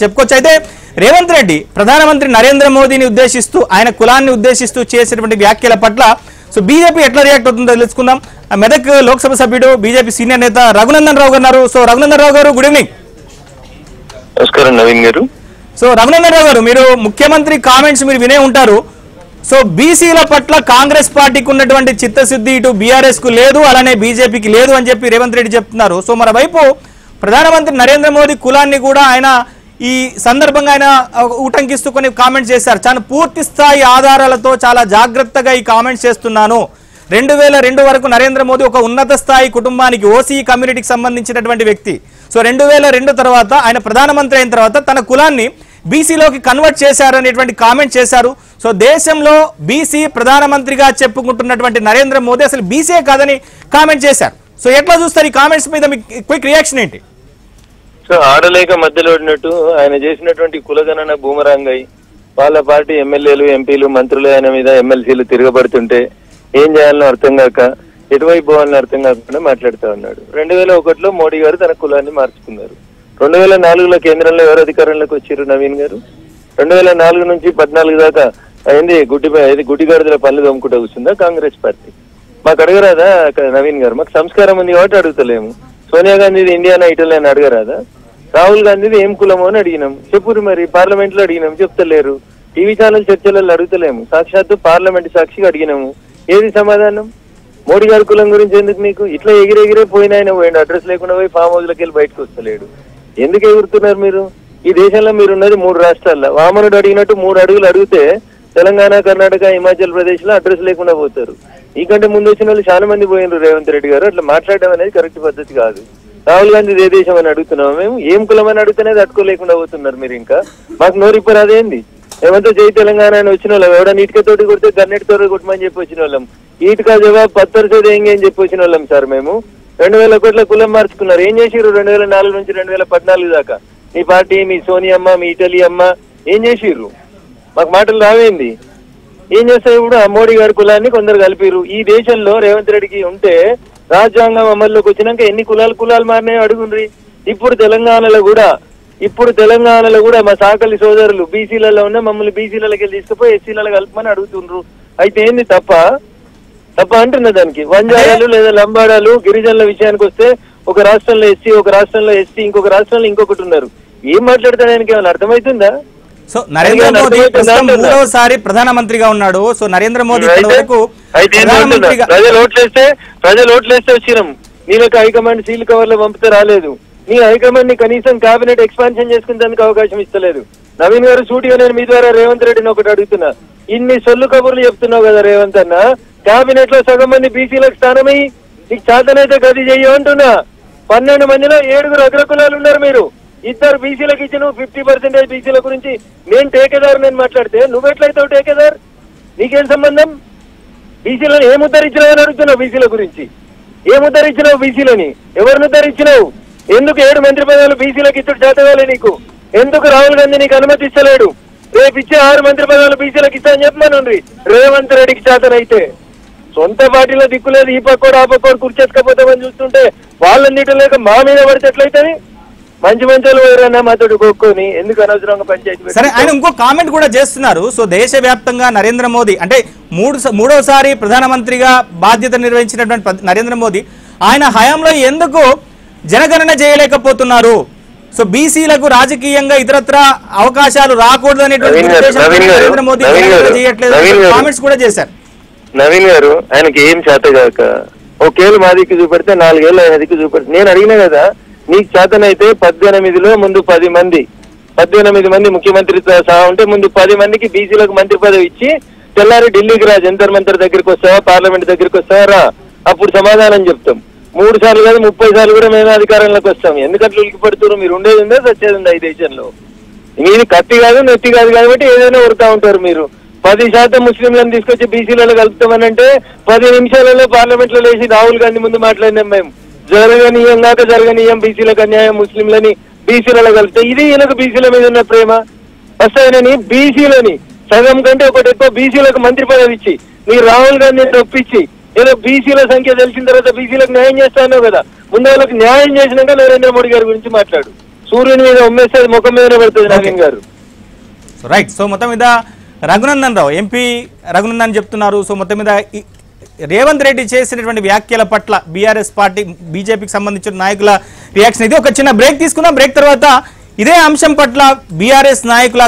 చెప్పుకోవచ్చు. అయితే రేవంత్ రెడ్డి ప్రధానమంత్రి నరేంద్ర మోదీని ఉద్దేశిస్తూ ఆయన కులాన్ని ఉద్దేశిస్తూ చేసినటువంటి వ్యాఖ్యల పట్ల సో బీజేపీ ఎట్లా రియాక్ట్ అవుతుందో తెలుసుకుందాం. మెదక్ లోక్సభ సభ్యుడు బీజేపీ సీనియర్ నేత రఘునందన్ రావు గారు. సో రఘునందన్ రావు గారు, గుడ్ ఈవినింగ్. నమస్కారం నవీన్ గారు. సో రఘునందన్ రావు గారు, మీరు ముఖ్యమంత్రి కామెంట్స్ మీరు వినే ఉంటారు. సో బీసీల పట్ల కాంగ్రెస్ పార్టీకి ఉన్నటువంటి చిత్తశుద్ధి ఇటు బీఆర్ఎస్ కు లేదు, అలానే బీజేపీకి లేదు అని చెప్పి రేవంత్ రెడ్డి చెప్తున్నారు. సో మరోవైపు ప్రధానమంత్రి నరేంద్ర మోదీ కులాన్ని కూడా ఆయన ఈ సందర్భంగా ఆయన ఉటంకిస్తూ కొన్ని కామెంట్స్ చేశారు. చాలా పూర్తి స్థాయి ఆధారాలతో చాలా జాగ్రత్తగా ఈ కామెంట్స్ చేస్తున్నాను. 2002 వరకు నరేంద్ర మోదీ ఒక ఉన్నత స్థాయి కుటుంబానికి ఓసీ కమ్యూనిటీకి సంబంధించినటువంటి వ్యక్తి. సో 2002 తర్వాత ఆయన ప్రధానమంత్రి అయిన తర్వాత తన కులాన్ని బీసీలోకి కన్వర్ట్ చేశారు అనేటువంటి కామెంట్ చేశారు. సో దేశంలో బీసీ ప్రధానమంత్రిగా చెప్పుకుంటున్నటువంటి నరేంద్ర మోదీ అసలు బీసీ కాదని కామెంట్ చేశారు. సో ఎట్లా చూస్తారు ఈ కామెంట్స్ మీద మీ క్విక్ రియాక్షన్ ఏంటి? సో ఆడలేక మధ్యలో ఉన్నట్టు ఆయన చేసినటువంటి కులగణన బూమరాంగ్ అయి వాళ్ళ పార్టీ ఎమ్మెల్యేలు, ఎంపీలు, మంత్రులు ఆయన మీద ఎమ్మెల్సీలు తిరగబడుతుంటే ఏం చేయాలని అర్థం కాక ఎటువైపు పోవాలని అర్థం కాకుండా మాట్లాడుతూ ఉన్నాడు. 2001లో మోడీ గారు తన కులాన్ని మార్చుకున్నారు. 2004లో కేంద్రంలో ఎవరు అధికారంలోకి వచ్చారు నవీన్ గారు? 2004 నుంచి 14 దాకా అయింది గుడ్డిగాడిదల పనులు తోముకుంటూ కూర్చుందా కాంగ్రెస్ పార్టీ? మాకు అడగరాదా నవీన్ గారు? మాకు సంస్కారం ఉంది కాబట్టి అడుగుతలేము. సోనియా గాంధీది ఇండియానా ఇటలీ అని అడగరాదా? రాహుల్ గాంధీది ఏం కులమో అని అడిగినాం, చెప్పురు. మరి పార్లమెంట్ లో అడిగినాం, చెప్తలేరు. టీవీ ఛానల్ చర్చలలో అడుగుతలేము, సాక్షాత్తు పార్లమెంట్ సాక్షిగా అడిగినాము. ఏది సమాధానం? మోడీ గారి కులం గురించి ఎందుకు మీకు? ఇట్లా ఎగిరెగిరే పోయిన ఆయన పోయిండు, అడ్రస్ లేకుండా పోయి ఫామ్ హౌస్ లకి వెళ్ళి బయటకు వస్తలేడు. ఎందుకు ఎగురుతున్నారు మీరు? ఈ దేశంలో మీరున్నది 3 రాష్ట్రాల్లో. వామనుడు అడిగినట్టు 3 అడుగులు అడిగితే తెలంగాణ, కర్ణాటక, హిమాచల్ ప్రదేశ్ లో అడ్రస్ లేకుండా పోతారు. ఈకంటే ముందు వచ్చిన వాళ్ళు చాలా మంది పోయినారు. రేవంత్ రెడ్డి గారు అట్లా మాట్లాడడం అనేది కరెక్ట్ పద్ధతి కాదు. రాహుల్ గాంధీ ఏ దేశం అని అడుగుతున్నాము మేము, ఏం కులం అని అడుగుతూనే తట్టుకోలేకుండా పోతున్నారు మీరు. ఇంకా మాకు నోరిప్పరు అదేంది? ఏమంతా జై తెలంగాణ అని వచ్చిన వాళ్ళం, ఎవడ నీటికతోటి కొడితే గన్నెటితో కొట్టమని చెప్పి వచ్చిన వాళ్ళం, ఈటుకా జవాబు పత్తర్సేది ఏంగి అని చెప్పి వచ్చిన వాళ్ళం సార్ మేము. 2001లో కులం మార్చుకున్నారు. ఏం చేసిర్రు 2004 నుంచి 2014 దాకా? మీ పార్టీ, మీ సోనియమ్మ, మీ ఇటలీ అమ్మ ఏం చేసిర్రు? మాకు మాటలు రావేంది? ఏం చేస్తారు ఇప్పుడు? మోడీ గారి కులాన్ని కొందరు కలిపిరు. ఈ దేశంలో రేవంత్ రెడ్డికి ఉంటే రాజ్యాంగం అమల్లోకి వచ్చినాక ఎన్ని కులాలు మారినాయో అడుగుండ్రి. ఇప్పుడు తెలంగాణలో కూడా మా సాకలి సోదరులు బీసీలలో ఉన్న మమ్మల్ని బీసీలకి వెళ్ళి తీసుకుపోయి ఎస్సీలలో కలుపుమని అడుగుతుండ్రు. అయితే ఏంది తప్ప అంటున్న దానికి? వంజారాలు లేదా లంబాడాలు, గిరిజనుల విషయానికి వస్తే ఒక రాష్ట్రంలో ఎస్సీ, ఒక రాష్ట్రంలో ఎస్టీ, ఇంకొక రాష్ట్రంలో ఇంకొకటి ఉన్నారు. ఏం మాట్లాడతాడు? ఆయనకి ఏమైనా అర్థమవుతుందా? సో నరేంద్ర మోదీ 3వసారి ప్రధానమంత్రిగా ఉన్నాడు. సో నరేంద్ర మోదీ ప్రజలు ఓట్లేస్తే వచ్చినాం. నీళ్ళకి హైకమాండ్ సీల్ కవర్ లో పంపితే రాలేదు. నీ హైకమాండ్ ని కనీసం కేబినెట్ ఎక్స్పాన్షన్ చేసుకునేందుకు అవకాశం ఇస్తలేదు. నవీన్ గారు సూటిగా నేను మీ ద్వారా రేవంత్ రెడ్డిని ఒకటి అడుగుతున్నా. ఇన్ని సొల్లు కబుర్లు చెప్తున్నావు కదా రేవంత్ అన్న, కేబినెట్ లో సగం మంది బీసీలకు స్థానమై నీకు చేతనైతే గది చెయ్యమంటున్నా. 12 మందిలో 7 అగ్రకులాలు ఉన్నారు. మీరు 2 బీసీలకు ఇచ్చిన 50% బీసీల గురించి నేను టేకేదారు నేను మాట్లాడితే నువ్వెట్లయితావు టేకేదార్? నీకేం సంబంధం? బీసీలను ఏం ఉద్ధరించినావు అని అడుగుతున్నావు. బీసీల గురించి ఏం ఉద్ధరించినావు? బీసీలని ఎవరిని ఉద్ధరించినావు? ఎందుకు 7 మంత్రి పదవులు బీసీలకు ఇచ్చుడు చేతగాలే నీకు? ఎందుకు రాహుల్ గాంధీ నీకు అనుమతి ఇస్తలేడు? రేపు ఇచ్చే 6 మంత్రి పదవులు బీసీలకు ఇస్తా అని చెప్పమనండి రేవంత్ రెడ్డికి చేతనైతే. సొంత పార్టీలో దిక్కులేదు, ఈ పక్కోడు ఆ పక్కోడు కూర్చేసుకపోతామని చూస్తుంటే వాళ్ళన్నిటి లేక మా మీద పడితే ఎట్లయితుంది? మంచి మంచాలు ఎవరైనా మాతోటి కొట్టుకొని ఎందుకు అనవసరంగా పంచాయతీ? సరే, ఆయన ఇంకో కామెంట్ కూడా చేస్తున్నారు. సో దేశవ్యాప్తంగా నరేంద్ర మోదీ అంటే మూడోసారి ప్రధానమంత్రిగా బాధ్యత నిర్వహించినటువంటి నరేంద్ర మోదీ ఆయన హయాంలో ఎందుకు జనగణన చేయలేకపోతున్నారు? సో బీసీలకు రాజకీయంగా ఇతరత్ర అవకాశాలు రాకూడదు అనేటువంటి నరేంద్ర మోదీ చేయట్లేదు కామెంట్స్ కూడా చేశారు. నవీన్ గారు ఆయనకి ఏం చేతగాక ఒకేళ్ళు మా దిక్కు చూపెడితే 4 ఏళ్ళు ఆయన దిక్కు చూపెడితే నేను అడిగినా కదా, నీకు చేతనైతే 18లో ముందు 10 మంది ముఖ్యమంత్రితో సహా ఉంటే ముందు 10 మందికి బీసీలకు మంత్రి పదవి ఇచ్చి తెల్లారి ఢిల్లీకి రా, జంతర్ మంతర్ దగ్గరికి వస్తావా, పార్లమెంట్ దగ్గరికి వస్తావా రా, అప్పుడు సమాధానం చెప్తాం. 3 సార్లు కాదు 30 సార్లు కూడా మేము అధికారంలోకి వస్తాం. ఎందుకంటే ఉలికి పడుతున్నారు? మీరు ఉండేది ఉందా సచ్చేది ఉందా ఈ దేశంలో? మీది కత్తి కాదు నెత్తి కాదు కాబట్టి ఏదైనా ఉడతా ఉంటారు మీరు. 10% ముస్లింలను తీసుకొచ్చి బీసీలలో కలుపుతామనంటే 10 నిమిషాలలో పార్లమెంట్ లో లేచి రాహుల్ గాంధీ ముందు మాట్లాడినాం మేము. జరగనీయం బీసీలకు అన్యాయం, ముస్లింలని బీసీలలో కలిపితే ఇది ఈయనకు బీసీల మీద ఉన్న ప్రేమ. ఫస్ట్ ఆయనని బీసీలని సగం కంటే ఒకటి ఎక్కువ బీసీలకు మంత్రి పదవి ఇచ్చి మీరు రాహుల్ గాంధీని ఒప్పించి ఏదో బీసీల సంఖ్య తెలిసిన తర్వాత బీసీలకు న్యాయం చేస్తానో కదా, ముందు వాళ్ళకి న్యాయం చేసినాక నరేంద్ర మోడీ గారి గురించి మాట్లాడు. సూర్యుని మీద ఉమ్మేస్తే ముఖం మీదనే పడుతుంది నవీన్ గారు. రైట్. సో మొత్తం మీద రఘునందన్ రావు ఎంపీ రఘునందన్ చెప్తున్నారు. సో మొత్తం మీద రేవంత్ రెడ్డి చేసినటువంటి వ్యాఖ్యల పట్ల బీఆర్ఎస్ పార్టీ బీజేపీకి సంబంధించిన నాయకుల రియాక్షన్ ఇది. ఒక చిన్న బ్రేక్ తీసుకుందాం. బ్రేక్ తర్వాత ఇదే అంశం పట్ల బీఆర్ఎస్ నాయకుల